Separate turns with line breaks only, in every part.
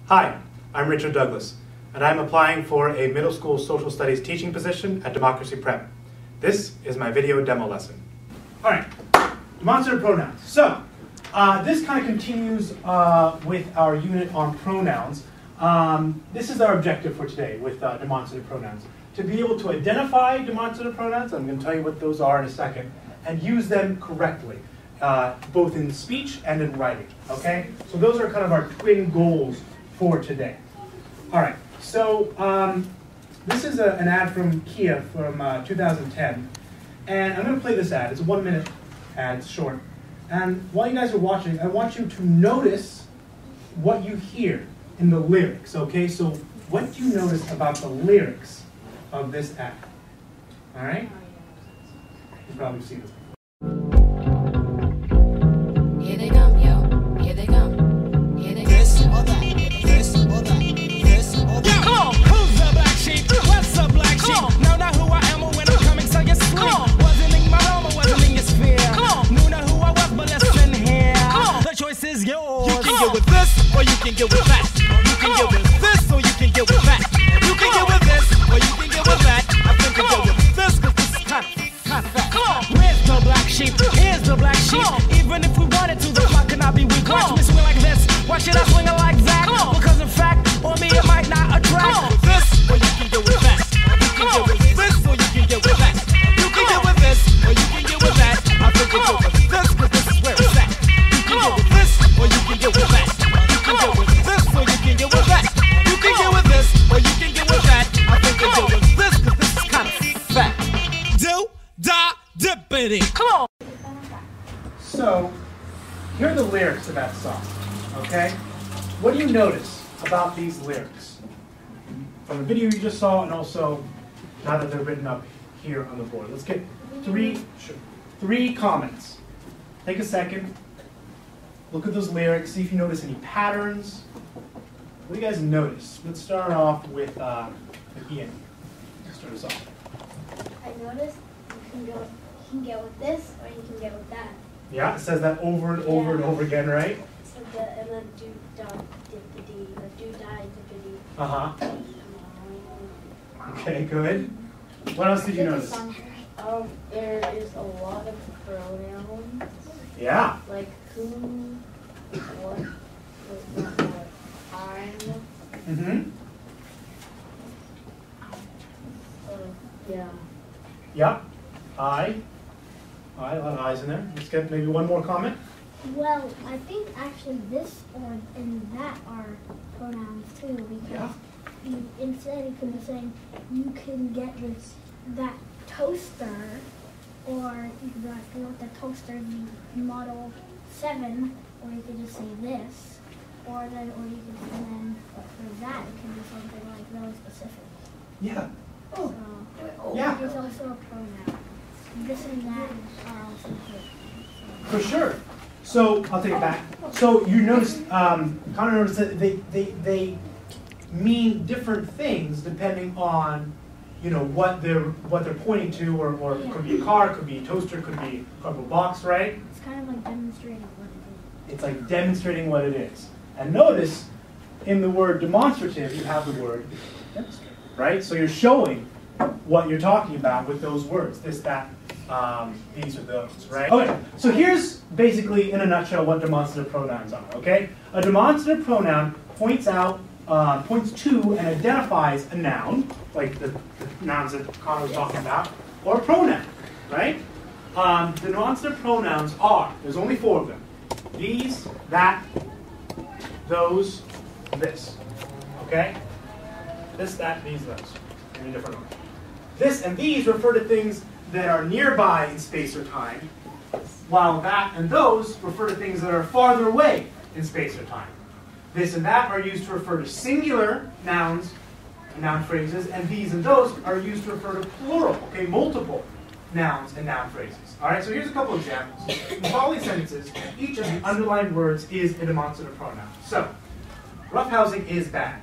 Hi, I'm Richard Douglas, and I'm applying for a middle school social studies teaching position at Democracy Prep. This is my video demo lesson. All right, demonstrative pronouns. So, this kind of continues with our unit on pronouns. This is our objective for today with demonstrative pronouns. To be able to identify demonstrative pronouns, I'm going to tell you what those are in a second, and use them correctly, both in speech and in writing, okay? So those are kind of our twin goals for today. All right, so this is an ad from Kia from 2010, and I'm going to play this ad. It's a 1-minute ad, it's short. And while you guys are watching, I want you to notice what you hear in the lyrics, okay? So what do you notice about the lyrics of this ad? All right? You've probably seen this before.
Here they come, yo. Here they come. Here they come.
This or that. This or that. This or that.
Come on, who's the black sheep? What's up, black sheep? Know not who I am or when I'm coming, so you sleep. Wasn't in my home or wasn't in your sphere. Knew not who I was, but listen here. The choice is yours.
You can get with this or you can get with that. You can get with this or you can get with that. You can get with this or you can get with that. I think you can get with this because this is kind of fat.
Where's the black sheep? Here's the black sheep. Even if we wanted to, the clock cannot be weak. Watch me swing like this. Why should I swing it like that? Because in fact, on me it might not attract.
With this or you can get with that. You can get with this or you can get with that. You can get with this or you can get with that. I think you can get with this because this is where it's at. You can get with this or you can get with that. You can get with this or you can get with that. You can get with this or you can get with that. I think you can get with this because this is kind of fat. Do, da, dippity.
Come on.
So, here are the lyrics of that song, okay? What do you notice about these lyrics? From the video you just saw, and also now that they're written up here on the board. Let's get three comments. Take a second, look at those lyrics, see if you notice any patterns. What do you guys notice? Let's start off with Ian. Start us off.
I noticed you can get with this or you can get with that.
Yeah, it says that over and over and over again, right?
So and then do da dippity, or do die dippity.
Uh-huh. Okay, good. What else did you notice?
There is a lot of pronouns.
Yeah.
Like who, what, I'm.
Mm-hmm.
Yeah.
Yep. I. A lot of I's in there. Let's get maybe one more comment.
Well, I think actually this or and that are pronouns too, because instead you can be saying you can get this that toaster, or you could be like, I want the toaster Model 7, or you could just say this, or you could, and then for that it can be something like really specific.
Yeah.
So,
Yeah.
it's also a pronoun. This and that are also good.
For sure. So I'll take it back. So you notice, kind of notice that they mean different things depending on, you know, what they're pointing to, or it could be a car, it could be a toaster, it could be a cardboard box, right?
It's kind of like demonstrating what it is.
It's like demonstrating what it is. And notice in the word demonstrative, you have the word demonstrate, right? So you're showing what you're talking about with those words, this, that, these, or those, right? Okay, so here's basically, in a nutshell, what demonstrative pronouns are, okay? A demonstrative pronoun points to and identifies a noun, like the nouns that Connor was talking about, or a pronoun, right? The demonstrative pronouns are, there's only 4 of them. These, that, those, this, okay? This, that, these, those, in a different order. This and these refer to things that are nearby in space or time, while that and those refer to things that are farther away in space or time. This and that are used to refer to singular nouns, noun phrases, and these and those are used to refer to plural, okay, multiple nouns and noun phrases. All right, so here's a couple examples. In the following sentences, each of the underlined words is a demonstrative pronoun. So, roughhousing is bad.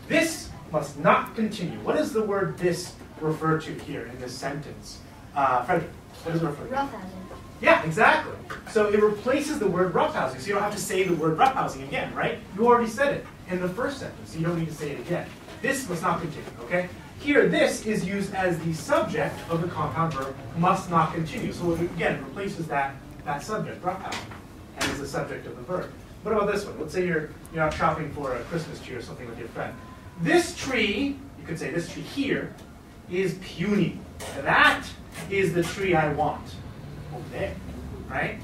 This must not continue. What does the word this refer to here in this sentence? Frederick, what does it refer to?
Roughhousing.
Yeah, exactly. So it replaces the word roughhousing. So you don't have to say the word roughhousing again, right? You already said it in the first sentence, so you don't need to say it again. This must not continue, okay? Here, this is used as the subject of the compound verb must not continue. So again, it replaces that subject, and is the subject of the verb. What about this one? Let's say you're out shopping for a Christmas tree or something with your friend. This tree, you could say this tree here, is puny. That is the tree I want. Over there, right?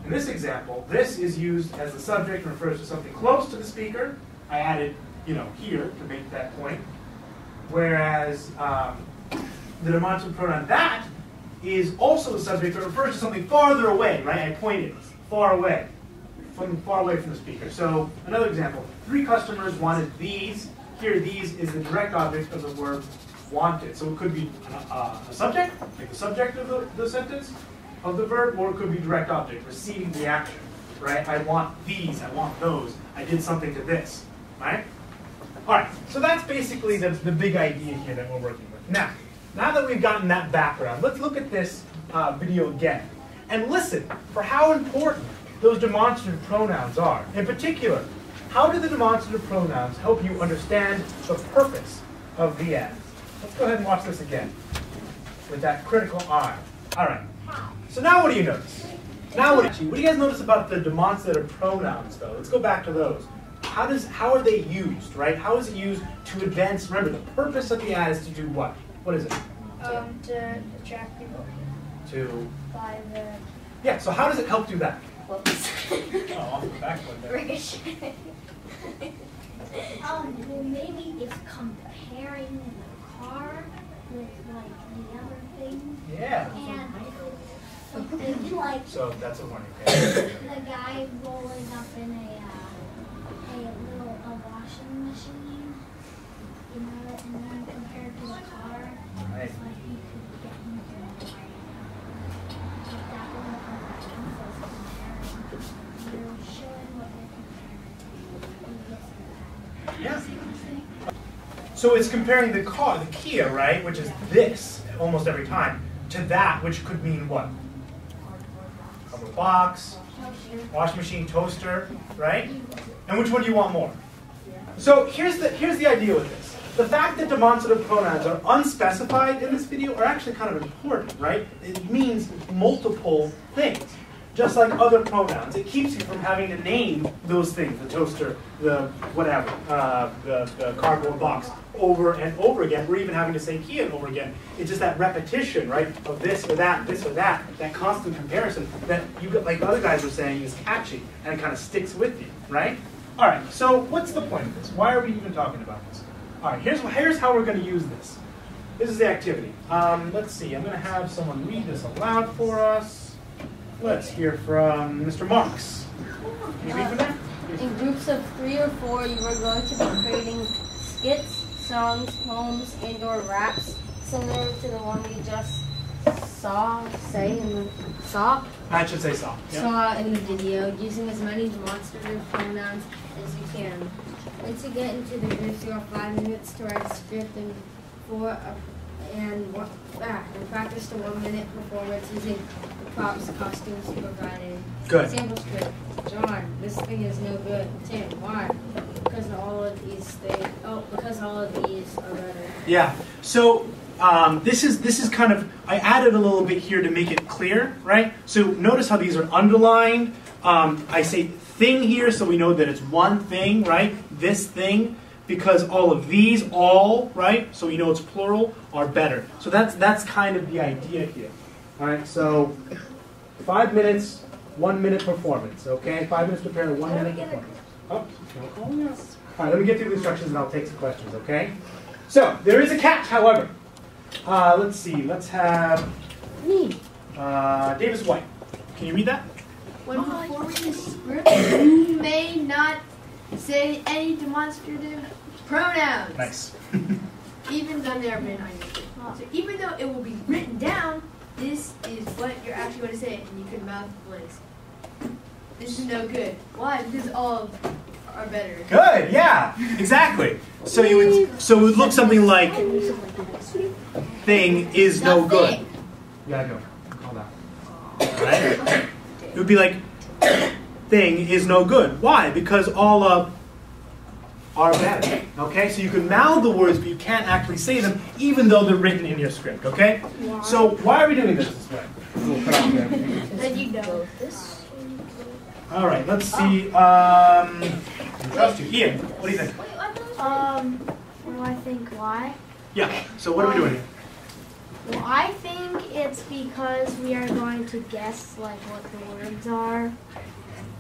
In this example, this is used as the subject and refers to something close to the speaker. I added, here to make that point. Whereas the demonstrative pronoun that is also the subject, but refers to something farther away, right? I pointed far away from the speaker. So another example, 3 customers wanted these. Here, these is the direct object of the verb wanted. So it could be a subject, like the subject of the sentence of the verb, or it could be direct object, receiving the action, right? I want these, I want those, I did something to this, right? All right, so that's basically the big idea here that we're working with. Now that we've gotten that background, let's look at this video again and listen for how important those demonstrative pronouns are. In particular, how do the demonstrative pronouns help you understand the purpose of the as? Let's go ahead and watch this again with that critical eye. All right, so now what do you notice? What do you guys notice about the demonstrative pronouns, though? Let's go back to those. How are they used, right? How is it used to advance? Remember, the purpose of the as is to do what? What is it?
To attract people.
To?
By the...
Yeah, so how does it help do that?
Whoops.
Oh, off the back one there.
Ricochet.
Well, maybe it's comparing the car with like the other thing.
Yeah.
And something like
So that's a warning. Okay?
the guy rolling up in a washing machine, and then compared to the car,
Right.
it's like you could get in there and like that one comparing. You're showing what you're comparing.
Yeah. So it's comparing the car, the Kia, right, which is this almost every time, to that, which could mean what? Cardboard box, washing machine, toaster, right? And which one do you want more? So here's the idea with this. The fact that demonstrative pronouns are unspecified in this video are actually kind of important, right? It means multiple things. Just like other pronouns, it keeps you from having to name those things, the toaster, the whatever, the cardboard box, over and over again. We're even having to say Kia over again. It's just that repetition, right, of this or that, that constant comparison that you get, like the other guys were saying, is catchy, and it kind of sticks with you, right? All right, so what's the point of this? Why are we even talking about this? All right, here's how we're going to use this. This is the activity. Let's see, I'm going to have someone read this aloud for us. Let's hear from Mr. Marks. Can you read from there?
In groups of 3 or 4, you are going to be creating skits, songs, poems, and/or raps similar to the one we just saw
I should say saw. Yeah.
saw in the video, using as many demonstrative pronouns as you can. Once you get into the groups, you have 5 minutes to write a script and practice the 1-minute performance using the props, costumes provided.
Good.
Sample script. John, this thing is no good. Tim, why? Because all of these are better.
Yeah. So this is kind of, I added a little bit here to make it clear, right? So notice how these are underlined. I say thing here, so we know that it's one thing, right? This thing, because all of these, right? So we know it's plural, are better. So that's kind of the idea here. All right. So 5 minutes, 1-minute performance. Okay. 5 minutes to prepare a 1-minute performance. Oh. All right. Let me get through the instructions and I'll take some questions. Okay. So there is a catch, however. Let's see. Let's have Davis White. Can you read that?
When performing a script, you may not say any demonstrative pronouns.
Nice.
Even though they are written on your script. So even though it will be written down, this is what you're actually going to say, and you can mouth blanks. This is no good. Why? Because all are better.
Good. Yeah. Exactly. So it would look something like thing is no good. You gotta go. Call that. All right. It would be like thing is no good. Why? Because all of are better. Okay, so you can mouth the words, but you can't actually say them, even though they're written in your script. Okay, so why are we doing this way? We'll put up there.
Then you know.
All right, let's see. Trust you, Ian. What do you think?
What do I think why?
Yeah. So what are we doing here?
Well, I think it's because we are going to guess like what the words are.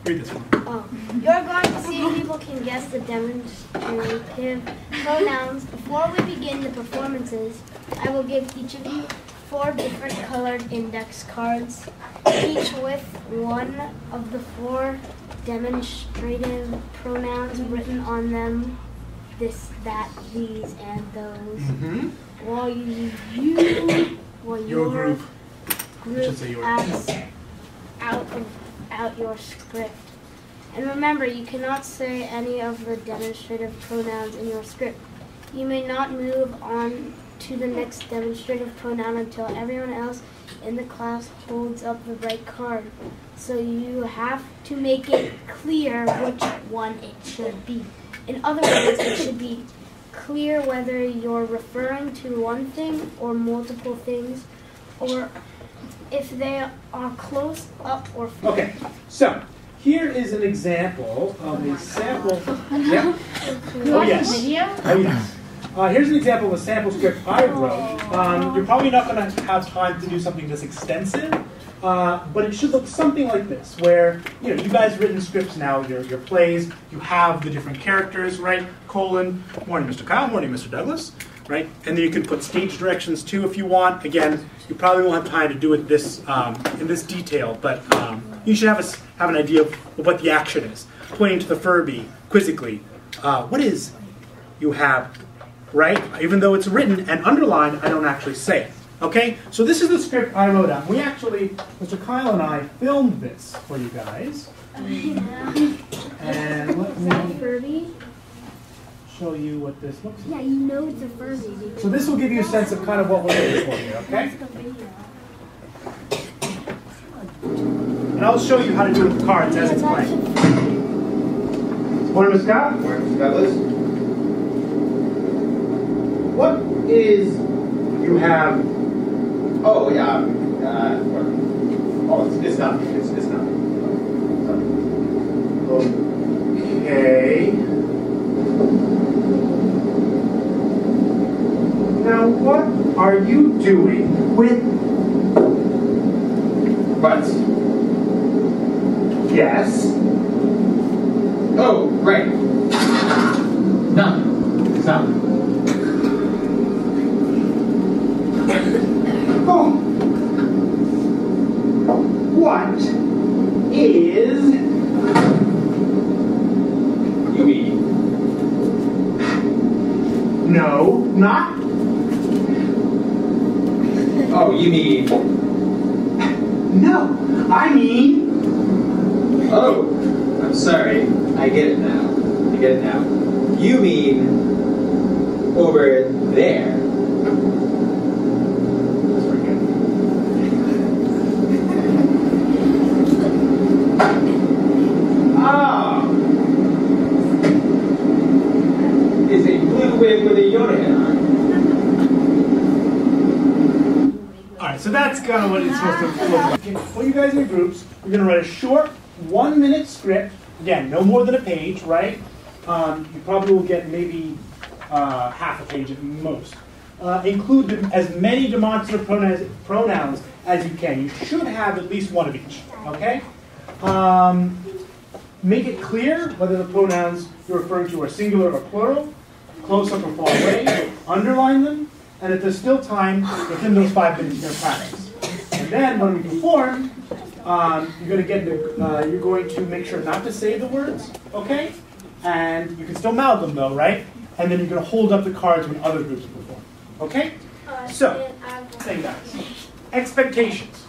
Read this one.
Oh, you're going to see if people can guess the demonstrative pronouns. Before we begin the performances, I will give each of you 4 different colored index cards, each with one of the 4 demonstrative pronouns written on them. This, that, these, and those.
Mm-hmm.
While
Your group.
group acts out your script. And remember, you cannot say any of the demonstrative pronouns in your script. You may not move on to the next demonstrative pronoun until everyone else in the class holds up the right card. So you have to make it clear which one it should be. In other words, it should be clear whether you're referring to one thing or multiple things, or if they are close up or far.
Okay, so here is an example of a sample. Yeah. Oh yes. Oh yes. Here's an example of a sample script I wrote. You're probably not going to have time to do something this extensive, but it should look something like this, where you guys written scripts now, your plays, you have the different characters, right? Colon, morning Mr. Kyle, morning Mr. Douglas, right? And then you can put stage directions too if you want. Again, you probably won't have time to do it this in this detail, but you should have an idea of what the action is. Pointing to the Furby quizzically, what is you have, right? Even though it's written and underlined, I don't actually say it. Okay, so this is the script I wrote out. We actually, Mr. Kyle and I filmed this for you guys. And let me
Furby?
show you what this looks like.
Yeah, you know it's a Furby.
So this will give you a sense of kind of what we're looking for here, okay? And I'll show you how to do it with the cards as it's playing. Morning, Ms. Scott.
Morning, Mr. Douglas. What is you have? Oh yeah. It's not. It's not.
Okay. Now what are you doing with?
But.
Yes.
Oh, right. No. It's not.
Oh. What is
You mean?
no, not
Oh, you mean?
no. I mean
Oh, I'm sorry. I get it now. You mean over there?
that's pretty good.
Ah, it's a blue wig with a Yoda head on.
All right, so that's kind of what it's supposed to look like. When you guys are in groups, you're going to write a short 1-minute script. Again, no more than a page, right? You probably will get maybe half a page at most. Include as many demonstrative pronouns as you can. You should have at least one of each, okay? Make it clear whether the pronouns you're referring to are singular or plural, close up or far away, underline them, and if there's still time, within those 5 minutes you're going to practice. And then when we perform, you're going to make sure not to say the words, okay? And you can still mouth them though, right? And then you're going to hold up the cards when other groups perform, okay? So, say guys, expectations.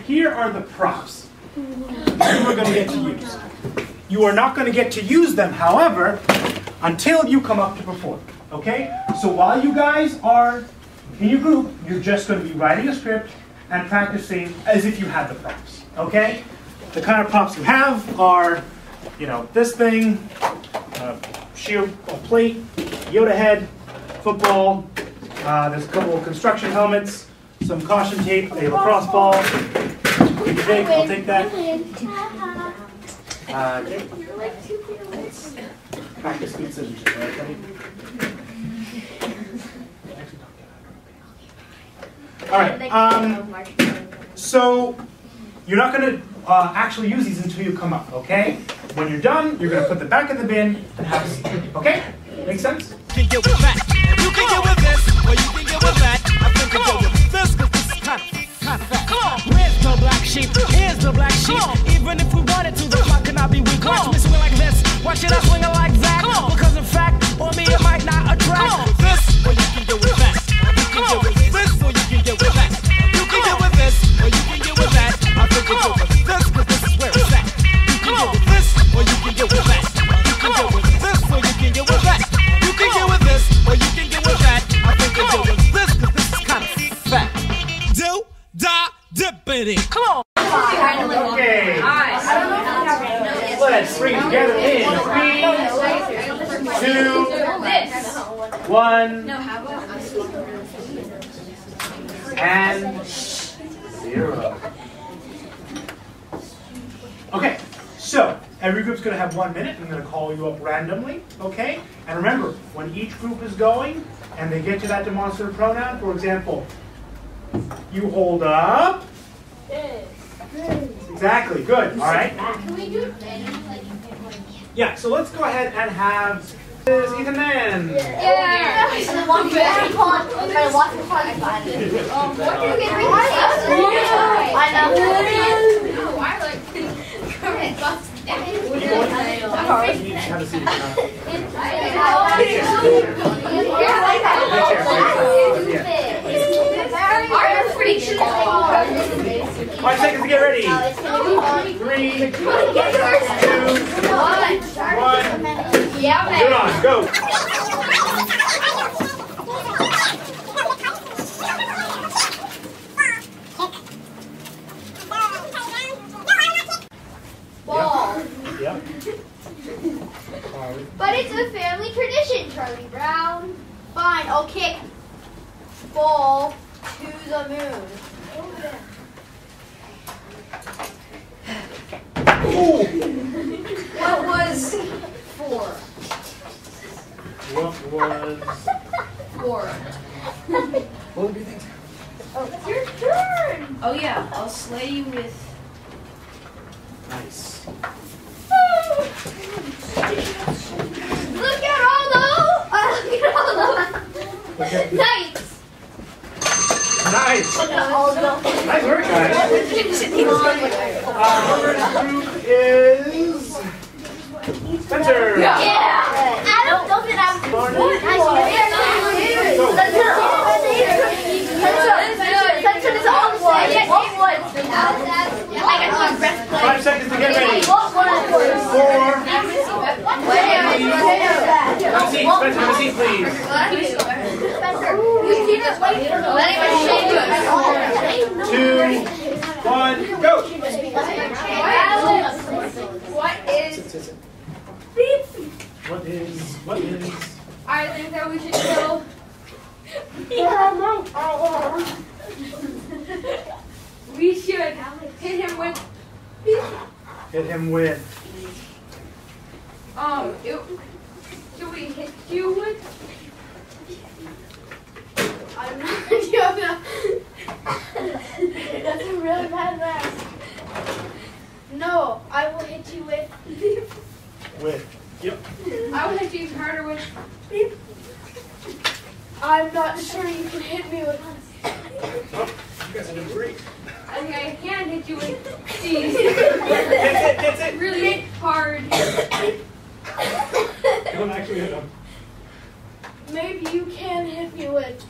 Here are the props you are going to get to use. You are not going to get to use them, however, until you come up to perform, okay? So while you guys are in your group, you're just going to be writing a script and practicing as if you had the props, okay? The kind of props you have are, this thing, shield, a plate, Yoda head, football. There's a couple of construction helmets, some caution tape, a lacrosse ball. Jake, I'll take that.
You're like 2 feet away.
Practice good citizenship, right, Kenny? All right. So you're not going to actually use these until you come up, okay? When you're done, you're going to put them back in the bin and have a seat, okay? Make sense?
You can get with that. You can get with this, or you can get with that. I think you get with this, because this is kind of fat.
Come on. Where's the black sheep? Here's the black sheep. Even if we wanted to, the clock cannot be weak. Watch me swing like this. Why should I swing it like that? Because in fact, on me it might not attract.
This, or you can get with that. You can get with this, or you can get with that. You can get with this, or you can get with that. I think you get with this, because this is where it's at. You can get with this, or you can get with that. You can get with this, or you can get with that. You can get with this, or you can get with that. I think you get with this, because this is kind of fat. Do, da, dippity. Come on.
Okay. Let's bring it together in 3, 2, 1, and 0. Okay, so every group's going to have 1 minute. I'm going to call you up randomly, okay? And remember, when each group is going and they get to that demonstrative pronoun, for example, you hold up. Exactly, good, all right?
Can we do any, like,
Yeah, so let's go ahead and have Ethan Man.
yeah. The one water pond. The water pond is fine. What do you get rid of? I know. I like.
You just have a seat.
That's pretty cheap.
5 seconds to get ready. 3, 2, 1. Good on, go.
Ball.
Yep.
But it's a family tradition, Charlie Brown. Fine, I'll kick ball to the moon. What was 4?
What was
4.
What would you think?
Oh, it's your turn.
Oh yeah, I'll slay you with.
Nice.
Look at all those. Nice.
Nice. Nice work, guys. First group is Spencer.
Yeah. Adam doesn't have. Spencer is all the same. What was? I got 2 breath.
5 seconds to get ready. 4. Have a seat, Spencer. Have a seat, please. Two, 1, go. What is?
I think that we should go. We should hit him with.
Hit him with.
Should we hit you with?
I'm not gonna. That's a really bad mask. No, I will hit you with.
Yep.
I will hit you harder with.
I'm not sure you can hit me with.
Oh, you guys are doing great.
I think I can hit you with these.
That's it.
Really hard.
Don't actually hit him.
Maybe you can hit me with.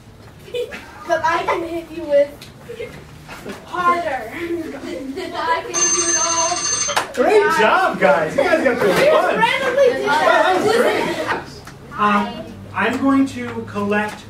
But I can hit you with. Harder.
I can do it all.
Great job, guys. You guys got through fun.
Randomly do
That was great. I'm going to collect,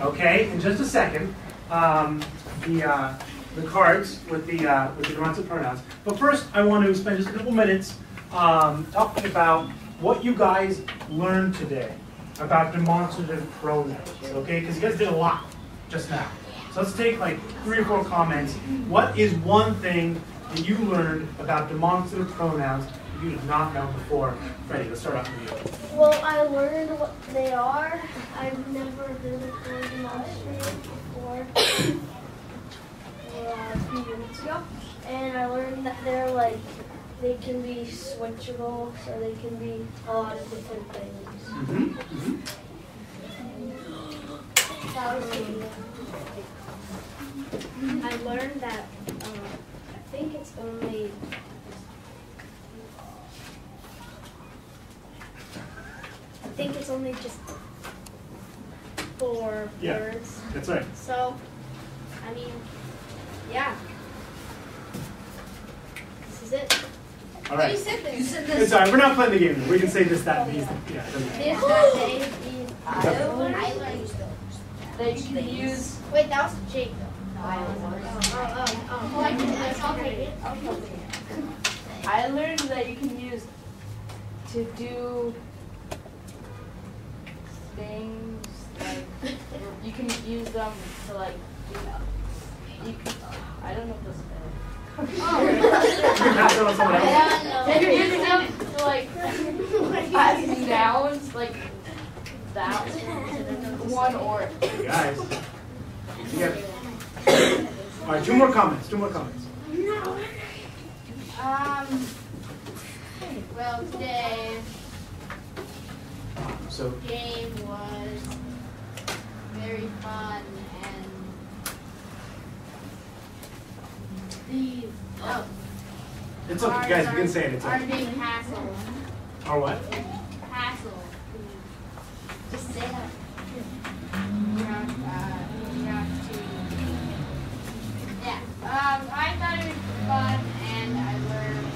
okay, in just a second, the cards with the demonstrative pronouns. But first, I want to spend just a couple minutes talking about what you guys learned today about demonstrative pronouns, okay? Because you guys did a lot just now. So let's take like 3 or 4 comments. What is one thing that you learned about demonstrative pronouns that you did not know before? Freddie, let's start off with you.
Well, I learned what they are. I've never heard of one demonstrative before. A few minutes ago. And I learned that they're like, they can be switchable, so they can be a lot of different things. That was good. I learned that I think it's only just 4 words.
That's right.
So, I mean, yeah. This is it.
All right.
You said this.
It's all right. We're not playing the game. We can say this, that, these. Yeah. it doesn't matter.
This, that, they, these,
I learned
that you can use.
Wait, that was Jake though.
I'll take it.
I learned that you can use to do things like you can use them to like you can, I don't know if this is
You can pass it on to someone else.
you can use them to like add nouns like that one or
Guys. Yeah. All right, 2 more comments. 2 more comments.
Well, today
So,
game was very fun and the
it's okay, guys. We can say it. It's
are
okay.
being hassled.
Or what?
Hassle. Just say that. You have to. Yeah. I thought it was fun, and I learned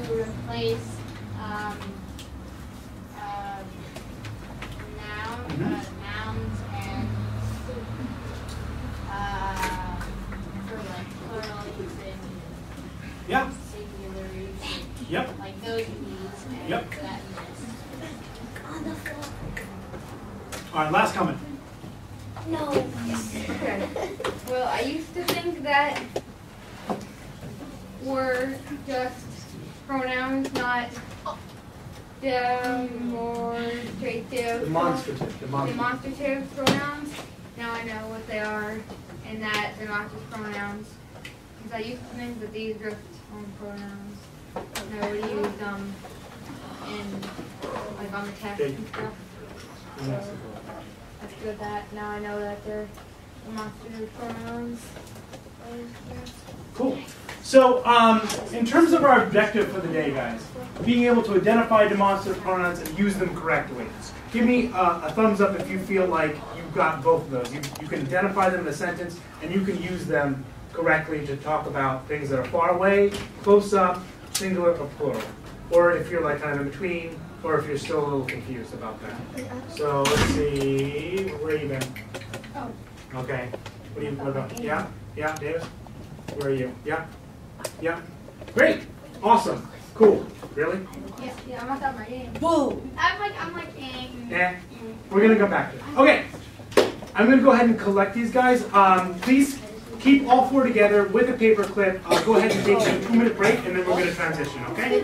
to replace nouns and for like plural usage.
Yeah.
Singular usage.
Yep.
Like those keys and
Yep.
that and this.
All right, last comment.
No.
Okay. Well, I used to think that were just pronouns, not demonstrative pronouns. Now I know what they are, and that they're not just pronouns. Because I used to think that these were on pronouns. Nobody used them in like on the text and stuff. So that's good that now I know that they're demonstrative pronouns.
Cool. So, in terms of our objective for the day, guys, being able to identify demonstrative pronouns and use them correctly. Give me a thumbs up if you feel like you've got both of those. You can identify them in a sentence, and you can use them correctly to talk about things that are far away, close up, singular, or plural. Or if you're like kind of in between, or if you're still a little confused about that. So let's see, where you been?
Oh.
Okay. What about? Yeah? Yeah, Davis? Where are you? Yeah? Yeah? Great! Awesome! Cool. Really?
Yeah, I'm not done my game.
I'm like,
Eh. We're gonna go back to it. Okay. I'm gonna go ahead and collect these guys. Please keep all 4 together with a paper clip. Go ahead and take a 2-minute break, and then we're gonna transition, okay?